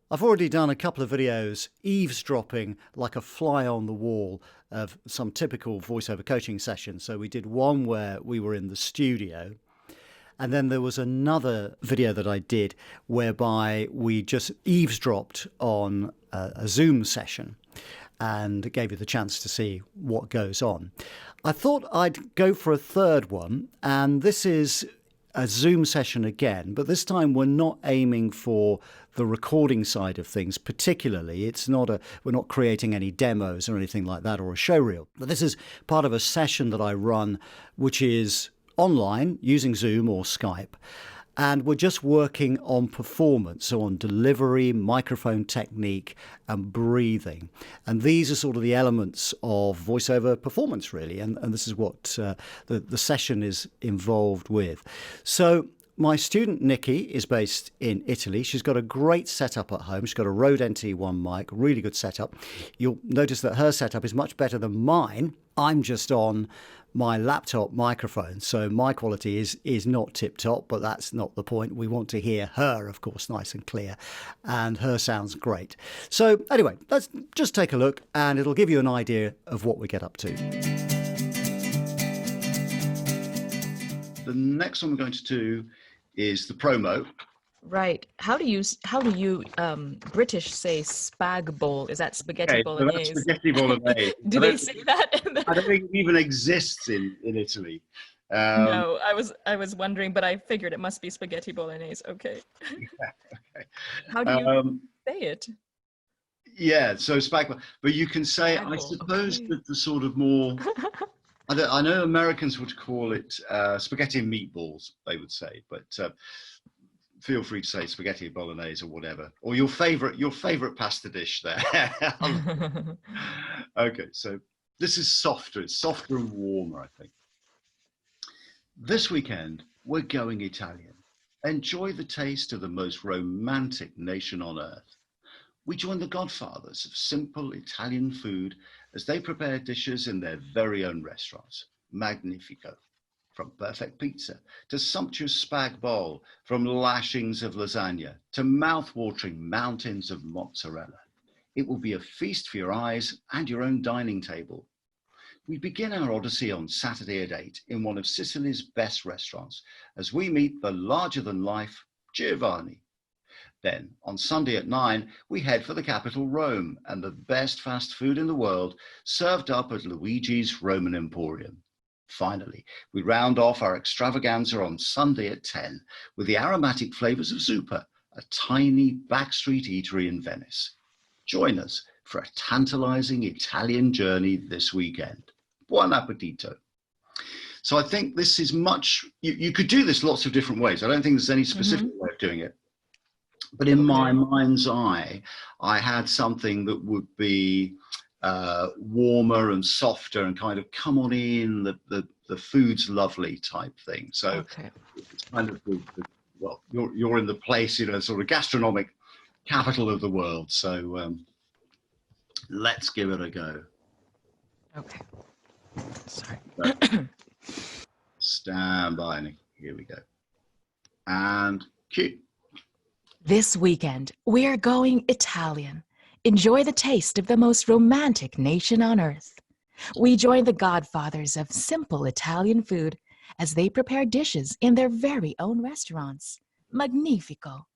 I've already done a couple of videos eavesdropping like a fly on the wall of some typical voiceover coaching sessions. So we did one where we were in the studio, and then there was another video that I did whereby we just eavesdropped on a Zoom session and gave you the chance to see what goes on. I thought I'd go for a third one, and this is a Zoom session again, but this time we're not aiming for the recording side of things particularly. We're not creating any demos or anything like that or a show reel. But this is part of a session that I run, which is online using Zoom or Skype. And we're just working on performance, so on delivery, microphone technique, and breathing. And these are sort of the elements of voiceover performance, really. And this is what the session is involved with. So my student Nikki is based in Italy. She's got a great setup at home. She's got a Rode NT1 mic, really good setup. You'll notice that her setup is much better than mine. I'm just on my laptop microphone, so my quality is not tip top, but that's not the point. We want to hear her, of course, nice and clear, and her sounds great. So anyway, let's just take a look, and it'll give you an idea of what we get up to. The next one we're going to do is the promo. Right. How do you British say spag bowl? Is that spaghetti bolognese? So that's spaghetti bolognese. Do they say that? I don't think it even exists in Italy. No, I was wondering, but I figured it must be spaghetti bolognese. Okay. Okay. How do you say it? Yeah, so spag, but you can say, I suppose, that the sort of more, I know Americans would call it spaghetti and meatballs, they would say, but feel free to say spaghetti bolognese or whatever, or your favorite pasta dish there. Okay, so this is softer. It's softer and warmer, I think. This weekend, we're going Italian. Enjoy the taste of the most romantic nation on earth. We join the godfathers of simple Italian food as they prepare dishes in their very own restaurants. Magnifico. From perfect pizza to sumptuous spag bowl, from lashings of lasagna to mouth-watering mountains of mozzarella. It will be a feast for your eyes and your own dining table. We begin our odyssey on Saturday at 8 in one of Sicily's best restaurants as we meet the larger-than-life Giovanni. Then, on Sunday at 9, we head for the capital, Rome, and the best fast food in the world served up at Luigi's Roman Emporium. Finally, we round off our extravaganza on Sunday at 10 with the aromatic flavors of Zuppa, a tiny backstreet eatery in Venice. Join us for a tantalizing Italian journey this weekend. Buon appetito. So I think this is you could do this lots of different ways. I don't think there's any specific way of doing it. But in my mind's eye, I had something that would be warmer and softer and kind of come on in, the food's lovely type thing. So it's kind of well, you're in the place, sort of gastronomic capital of the world. So let's give it a go. Okay. Sorry. Stand by, Nick. Here we go. And cue. This weekend, we're going Italian. Enjoy the taste of the most romantic nation on earth. We join the godfathers of simple Italian food as they prepare dishes in their very own restaurants. Magnifico.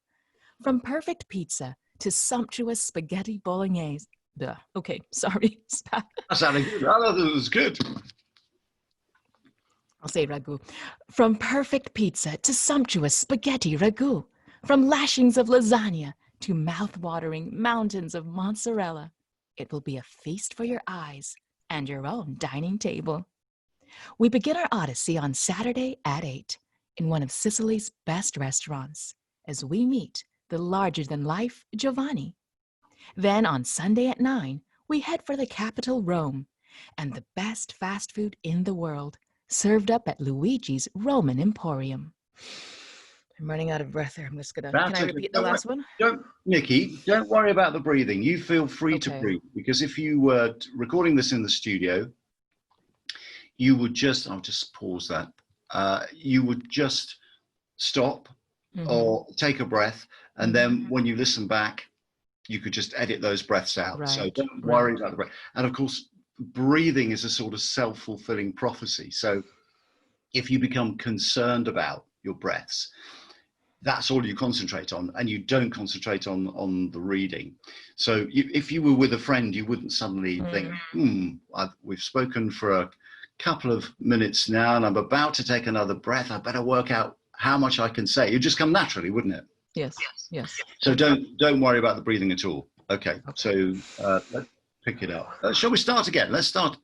From perfect pizza to sumptuous spaghetti bolognese. Duh. Okay, sorry. That sounded good. I thought it was good. I'll say ragu. From perfect pizza to sumptuous spaghetti ragu. From lashings of lasagna to mouth-watering mountains of mozzarella. It will be a feast for your eyes and your own dining table. We begin our odyssey on Saturday at 8 in one of Sicily's best restaurants as we meet the larger-than-life Giovanni. Then on Sunday at 9, we head for the capital, Rome, and the best fast food in the world, served up at Luigi's Roman Emporium. I'm running out of breath there. I'm just gonna. Can I repeat the last one? Nikki, don't worry about the breathing. You feel free to breathe, because if you were recording this in the studio, you would just. I'll just pause that. You would just stop or take a breath, and then when you listen back, you could just edit those breaths out. So Right. don't Right. worry about the breath. And of course, breathing is a sort of self-fulfilling prophecy. So if you become concerned about your breaths, that's all you concentrate on, and you don't concentrate on the reading. So if you were with a friend, you wouldn't suddenly think, we've spoken for a couple of minutes now, and I'm about to take another breath. I better work out how much I can say. It'd just come naturally, wouldn't it? Yes. Yes. So don't worry about the breathing at all. Okay. So let's pick it up. Shall we start again? Let's start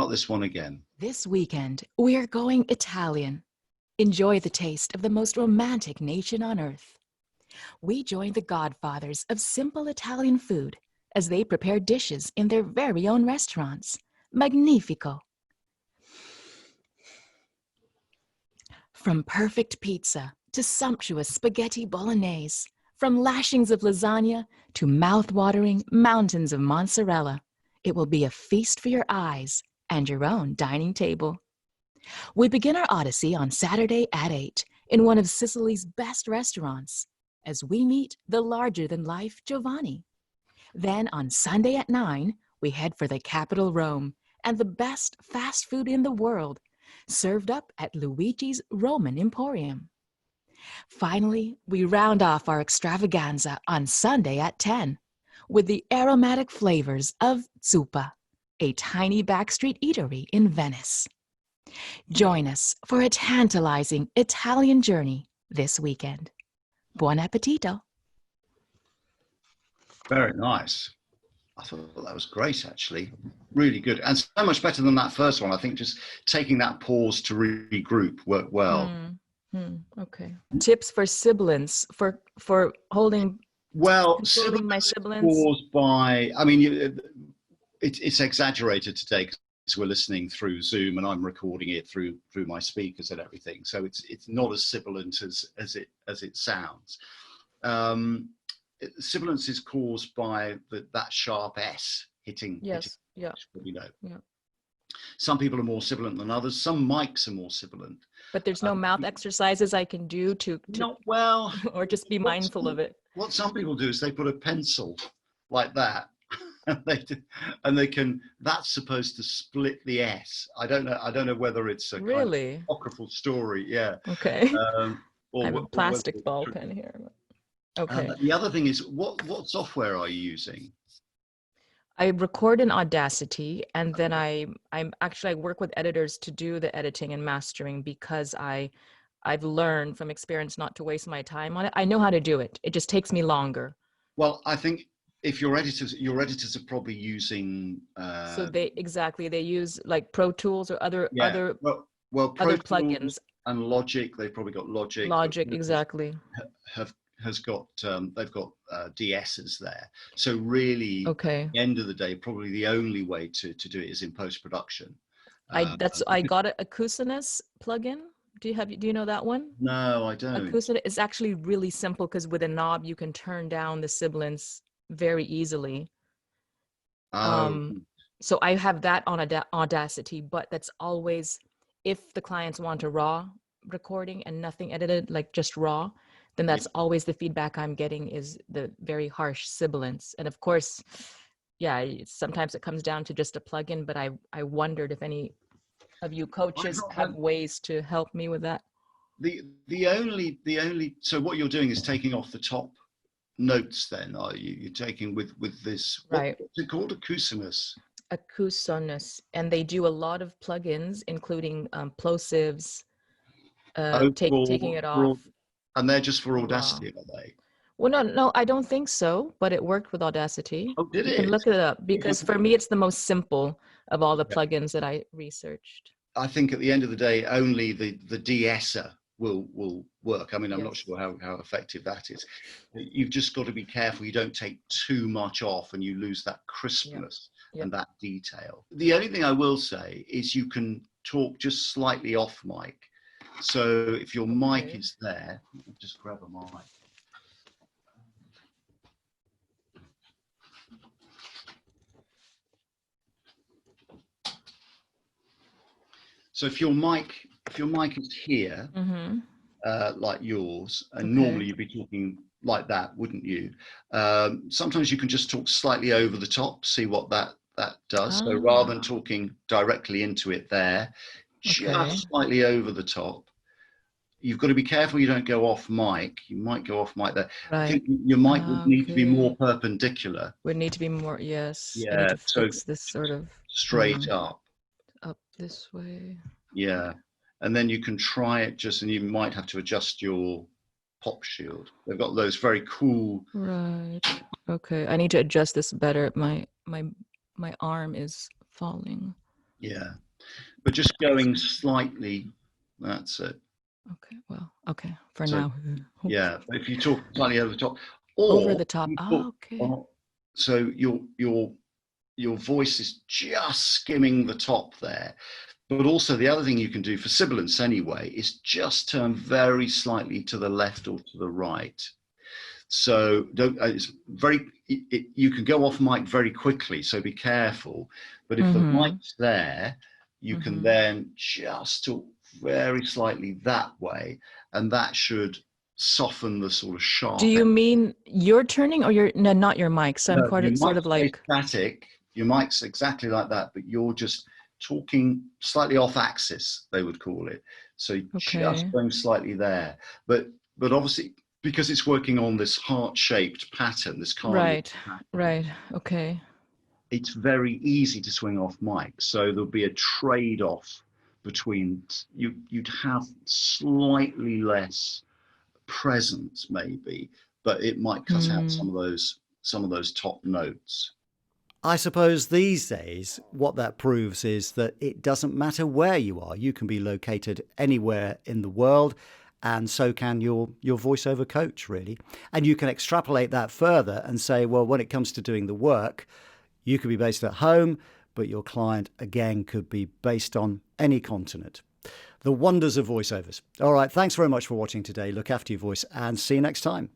this one again. This weekend, we're going Italian. Enjoy the taste of the most romantic nation on earth. We join the godfathers of simple Italian food as they prepare dishes in their very own restaurants. Magnifico! From perfect pizza to sumptuous spaghetti bolognese, from lashings of lasagna to mouth-watering mountains of mozzarella, it will be a feast for your eyes and your own dining table. We begin our odyssey on Saturday at 8 in one of Sicily's best restaurants as we meet the larger-than-life Giovanni. Then on Sunday at 9, we head for the capital Rome and the best fast food in the world, served up at Luigi's Roman Emporium. Finally, we round off our extravaganza on Sunday at 10 with the aromatic flavors of zuppa, a tiny backstreet eatery in Venice. Join us for a tantalizing Italian journey this weekend. Buon appetito! Very nice. I thought that was great, actually. Really good. And so much better than that first one. I think just taking that pause to regroup worked well. Okay. Tips for sibilance, for controlling my sibilance. Caused by, I mean, it's exaggerated today because we're listening through Zoom and I'm recording it through my speakers and everything. So it's not as sibilant as it sounds. Sibilance is caused by that sharp S hitting. Yes. Yeah. Yeah. Some people are more sibilant than others. Some mics are more sibilant. But there's no mouth exercises I can do to not well, or just be mindful of it. What some people do is they put a pencil like that, and they can. That's supposed to split the S. I don't know whether it's a really kind of apocryphal story. Yeah. Okay. I have a plastic ball pen here. Okay. The other thing is, what software are you using? I record in Audacity, and then I work with editors to do the editing and mastering because I've learned from experience not to waste my time on it. I know how to do it. It just takes me longer. Well, I think if your editors are probably using. So they use like Pro Tools or other other plugins and Logic. They've probably got Logic. Logic, exactly. They've got DSs there. So really, at the end of the day, probably the only way to do it is in post-production. I got an Acusinus plugin. Do you know that one? No, I don't. Acusinus is actually really simple because with a knob you can turn down the sibilance very easily. So I have that on Audacity, but that's always if the clients want a raw recording and nothing edited, like just raw, then that's always the feedback I'm getting is the very harsh sibilance. And of course, sometimes it comes down to just a plugin, but I wondered if any of you coaches have ways to help me with that. The only so what you're doing is taking off the top notes then, are you? You're taking with this, right? What's it called? Acusinus. And they do a lot of plugins, including plosives, taking it off. And they're just for Audacity, are they? Well, no, I don't think so, but it worked with Audacity. Oh, did it? You can look it up because for me, it's the most simple of all the plugins that I researched. I think at the end of the day, only the de-esser will work. I mean, I'm not sure how effective that is. You've just got to be careful you don't take too much off and you lose that crispness and that detail. The only thing I will say is you can talk just slightly off mic. So if your mic is there, just grab a mic. So if your mic is here, like yours, and normally you'd be talking like that, wouldn't you? Sometimes you can just talk slightly over the top, see what that does. So rather than talking directly into it there, just slightly over the top. You've got to be careful you don't go off mic. You might go off mic there. Right. I think your mic would need to be more perpendicular. Would need to be more, yes. Yeah, I need to so fix this sort of straight up this way. Yeah, and then you can try it and you might have to adjust your pop shield. They've got those very cool. Right. Okay, I need to adjust this better. My arm is falling. Yeah, but just going slightly, that's it. Okay, well, okay, for now. Yeah, if you talk slightly over the top, over the top. Okay. So your voice is just skimming the top there. But also the other thing you can do for sibilance anyway is just turn very slightly to the left or to the right. So you can go off mic very quickly, so be careful. But if the mic's there, you can then just talk very slightly that way, and that should soften the sort of sharp. Do you mean you're turning, or no, not your mic? So I'm quite sort of like static. Your mic's exactly like that, but you're just talking slightly off axis, they would call it. So just going slightly there, but obviously because it's working on this heart-shaped pattern, this cardiac pattern, right, okay. It's very easy to swing off mic. So there'll be a trade-off between you'd have slightly less presence maybe, but it might cut out some of those top notes. I suppose these days what that proves is that it doesn't matter where you are. You can be located anywhere in the world, and so can your voiceover coach, really. And you can extrapolate that further and say, well, when it comes to doing the work, you could be based at home, but your client, again, could be based on any continent. The wonders of voiceovers. All right, thanks very much for watching today. Look after your voice and see you next time.